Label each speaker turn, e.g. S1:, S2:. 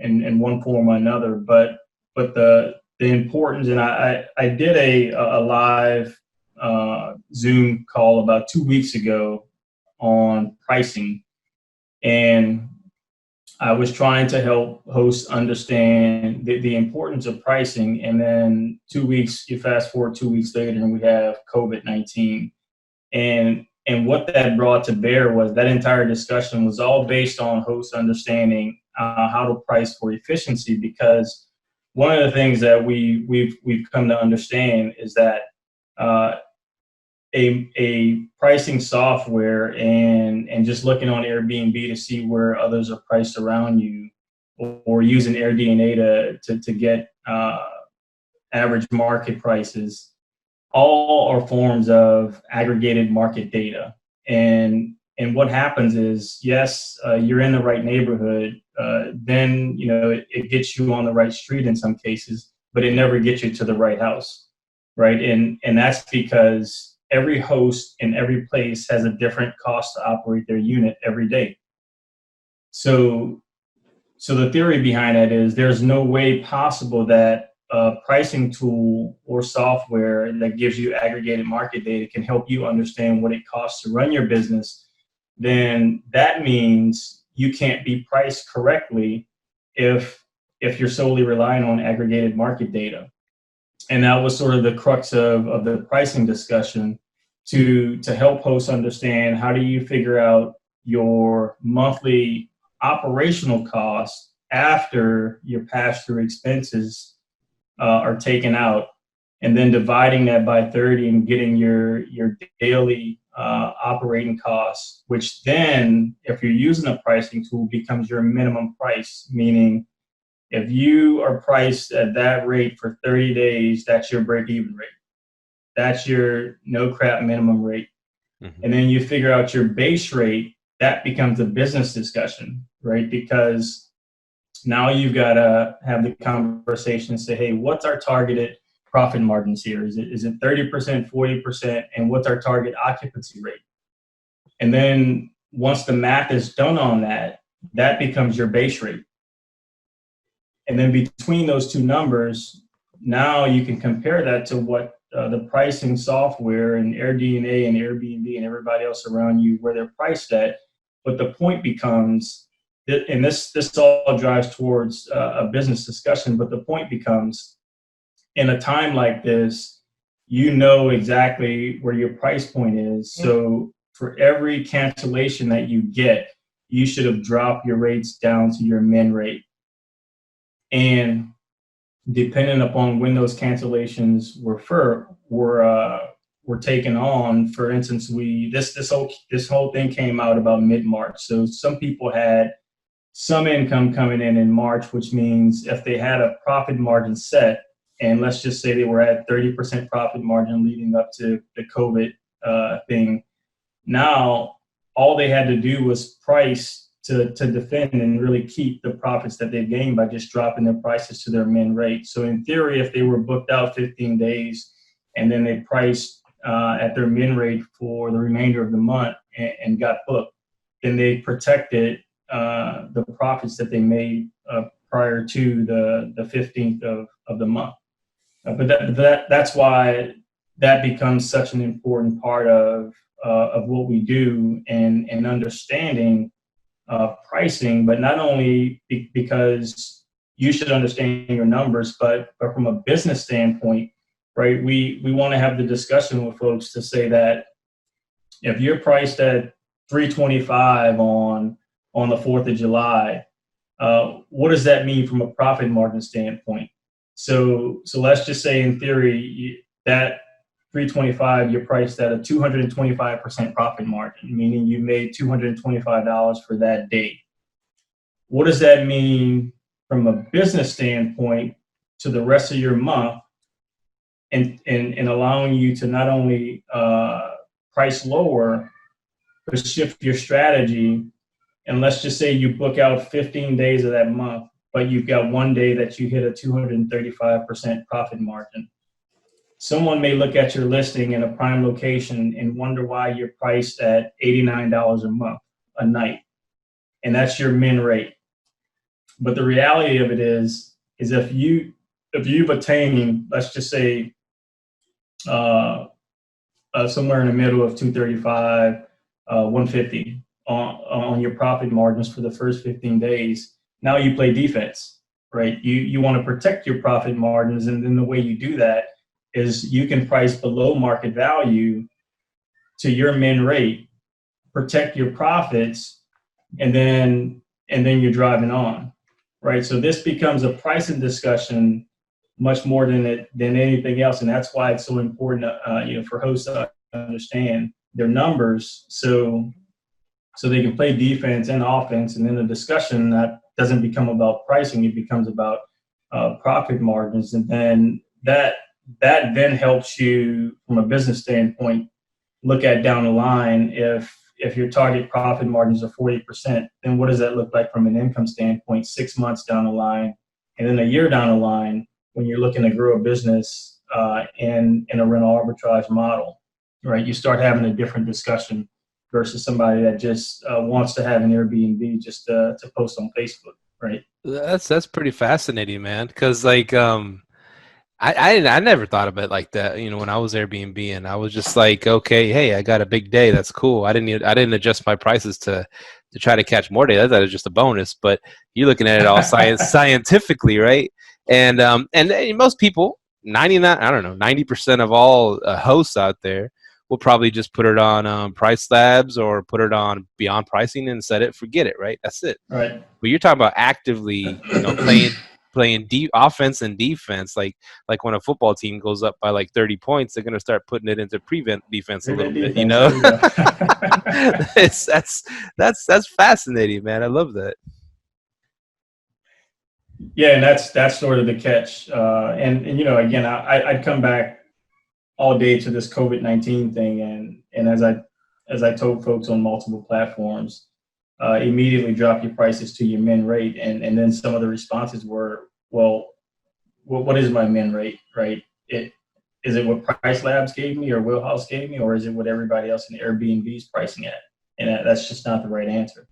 S1: in one form or another. But the importance, and I did a live Zoom call about 2 weeks ago on pricing, and I was trying to help hosts understand the importance of pricing. And then 2 weeks, you fast forward 2 weeks later, and we have COVID-19. And what that brought to bear was that entire discussion was all based on hosts understanding how to price for efficiency. Because one of the things that we've come to understand is that a pricing software and just looking on Airbnb to see where others are priced around you, or using AirDNA to get average market prices, all are forms of aggregated market data. And what happens is, yes, you're in the right neighborhood, then it gets you on the right street in some cases, but it never gets you to the right house, right? And that's because every host in every place has a different cost to operate their unit every day. So the theory behind that is there's no way possible that a pricing tool or software that gives you aggregated market data can help you understand what it costs to run your business. Then that means you can't be priced correctly if you're solely relying on aggregated market data. And that was sort of the crux of the pricing discussion, to help hosts understand how do you figure out your monthly operational costs after your pass-through expenses are taken out, and then dividing that by 30 and getting your daily operating costs, which then, if you're using a pricing tool, becomes your minimum price. Meaning, if you are priced at that rate for 30 days, that's your break-even rate. That's your no crap minimum rate. Mm-hmm. And then you figure out your base rate. That becomes a business discussion, right? Because now you've got to have the conversation and say, hey, what's our targeted profit margins here? Is it 30%, 40%? And what's our target occupancy rate? And then once the math is done on that, that becomes your base rate. And then between those two numbers, now you can compare that to what the pricing software and AirDNA and Airbnb and everybody else around you, where they're priced at. But the point becomes, and this all drives towards a business discussion, but the point becomes, in a time like this, you know exactly where your price point is. So for every cancellation that you get, you should have dropped your rates down to your min rate. And depending upon when those cancellations were taken on, for instance, this whole thing came out about mid-March. So some people had some income coming in March, which means if they had a profit margin set, and let's just say they were at 30% profit margin leading up to the COVID thing, now all they had to do was price to defend and really keep the profits that they gained by just dropping their prices to their min rate. So in theory, if they were booked out 15 days and then they priced at their min rate for the remainder of the month and got booked, then they protected the profits that they made prior to the 15th of the month. But that's why that becomes such an important part of what we do, and understanding pricing, but not only because you should understand your numbers, but from a business standpoint, right? We want to have the discussion with folks to say that if you're priced at $325 on the 4th of July, what does that mean from a profit margin standpoint? So let's just say in theory that $325, you're priced at a 225% profit margin, meaning you made $225 for that day. What does that mean from a business standpoint to the rest of your month, and allowing you to not only price lower, but shift your strategy? And let's just say you book out 15 days of that month, but you've got one day that you hit a 235% profit margin. Someone may look at your listing in a prime location and wonder why you're priced at $89 a night, and that's your min rate. But the reality of it is if you've attained, let's just say, somewhere in the middle of 235, 150 on your profit margins for the first 15 days. Now you play defense, right? You want to protect your profit margins, and then the way you do that is you can price below market value to your min rate, protect your profits, and then you're driving on, right? So this becomes a pricing discussion much more than anything else, and that's why it's so important, for hosts to understand their numbers, so they can play defense and offense, and then the discussion that doesn't become about pricing; it becomes about profit margins, and then that then helps you from a business standpoint look at down the line. If your target profit margins are 40%, then what does that look like from an income standpoint 6 months down the line, and then a year down the line when you're looking to grow a business in a rental arbitrage model, right? You start having a different discussion versus somebody that just wants to have an Airbnb just to post on Facebook, right?
S2: That's pretty fascinating, man. Because like I never thought of it like that. You know, when I was Airbnb, and I was just like, okay, hey, I got a big day. That's cool. I didn't adjust my prices to try to catch more days. That was just a bonus. But you're looking at it all scientifically, right? And most people, 90% of all hosts out there will probably just put it on Price Labs or put it on Beyond Pricing and set it, forget it, right? That's it.
S1: Right.
S2: But you're talking about actively, playing offense and defense. Like when a football team goes up by like 30 points, they're going to start putting it into prevent defense a little bit, That's fascinating, man. I love that.
S1: Yeah, and that's sort of the catch. And again, I'd come back all day to this COVID-19 thing, and as I told folks on multiple platforms, immediately drop your prices to your min rate, and then some of the responses were, well, what is my min rate, right? Is it what Price Labs gave me or Wheelhouse gave me, or is it what everybody else in Airbnb is pricing at? And that's just not the right answer.